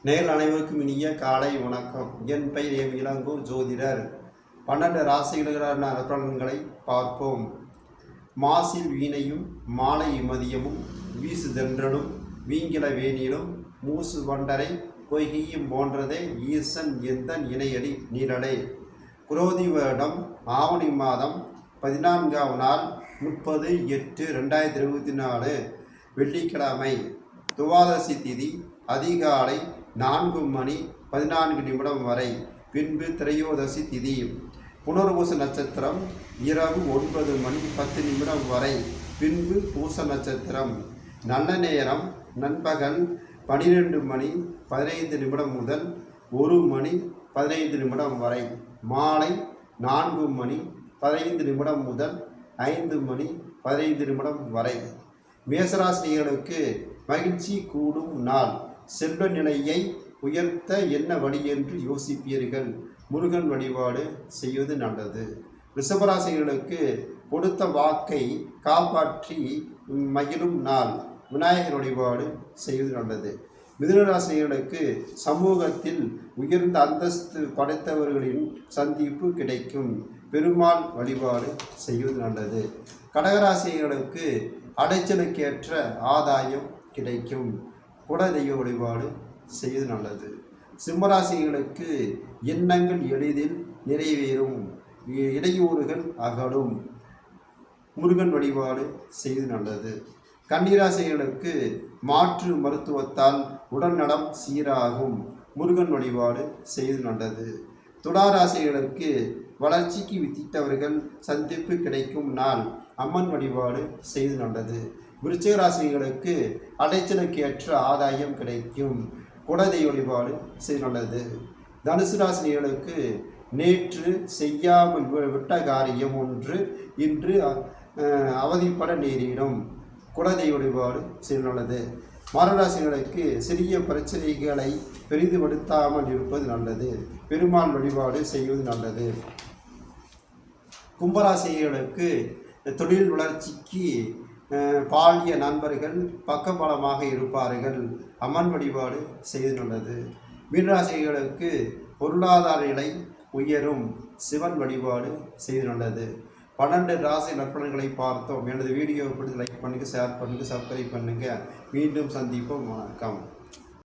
நேயர்கள் அனைவருக்கும் இனிய காலை வணக்கம். என் பெயர் எம் இளங்கோ ஜோதிடர். 12 ராசிகளுக்கான நற்பலன்களை பார்ப்போம். மாசில் வீணையும் மாலை மதியமும் வீசுதென்றலும் வீங்கில வேணிலும் மூசு வண்டரை பொய்கையும் போன்றதே ஈசன் எந்தன் இணையடி நீரடை. குரோதி வருடம் ஆவணி மாதம் 14ஆம் நாள் 30/8/2024 வெள்ளிக்கிழமை. துவாதசி திதி அதிகாலை 4:14 வரை. பின்பு திரையோதசி திதி. புனர்பூச நட்சத்திரம் இரவு 9:10 வரை. பின்பு பூச நட்சத்திரம். நல்ல நேரம் நண்பகல் 12:15 முதல் 1:15 வரை. மாலை 4:15 முதல் 5:15 வரை. மேசராசினியர்களுக்கு மகிழ்ச்சி கூடும் நாள். செல்வ நிலையை உயர்த்த என்ன வழி என்று யோசிப்பீர்கள். முருகன் வழிபாடு செய்வது நல்லது. ரிஷபராசிகளுக்கு கொடுத்த வாக்கை காப்பாற்றி மகிழும் நாள். விநாயகர் வழிபாடு செய்வது நல்லது. மிதுனராசிகளுக்கு சமூகத்தில் உயர்ந்த அந்தஸ்து படைத்தவர்களின் சந்திப்பு கிடைக்கும். பெருமாள் வழிபாடு செய்வது நல்லது. கடகராசிகளுக்கு அடைச்சலுக்கேற்ற ஆதாயம் கிடைக்கும். குலதெய்வ வழிபாடு செய்வது நல்லது. சிம்மராசிகளுக்கு எண்ணங்கள் எளிதில் நிறைவேறும். இடையூறுகள் அகலும். முருகன் வழிபாடு செய்வது நல்லது. கன்னிராசிகளுக்கு மாற்று மருத்துவத்தால் உடல்நலம் சீராகும். முருகன் வழிபாடு செய்வது நல்லது. துளாராசிகளுக்கு வளர்ச்சிக்கு வித்திட்டவர்கள் சந்திப்பு கிடைக்கும் நாள். அம்மன் வழிபாடு செய்வது நல்லது. விருச்சிக ராசிகளுக்கு அலைச்சலுக்கு ஏற்ற ஆதாயம் கிடைக்கும். குலதெய்வ வழிபாடு செய்வது நல்லது. தனுசு ராசிகளுக்கு நேற்று செய்யாமல் விட்ட காரியம் ஒன்று இன்று அவதிப்பட நேரிடும். குலதெய்வ வழிபாடு செய்வது நல்லது. மகராசிகளுக்கு சிறிய பிரச்சனைகளை பெரிதுபடுத்தாமல் இருப்பது நல்லது. பெருமாள் வழிபாடு செய்வது நல்லது. கும்பராசிகளுக்கு தொழில் வளர்ச்சிக்கு பாலிய நண்பர்கள் பக்கபலமாக இருப்பார்கள். அம்மன் வழிபாடு செய்வது நல்லது. மீனராசிகளுக்கு பொருளாதார நிலை உயரும். சிவன் வழிபாடு செய்வது நல்லது. 12 ராசி நற்பலன்களை பார்த்தோம். எனது வீடியோ பிடித்து லைக் பண்ணுங்கள், ஷேர் பண்ணுங்கள், சப்ஸ்கிரைப் பண்ணுங்கள். மீண்டும் சந்திப்போம். வணக்கம்.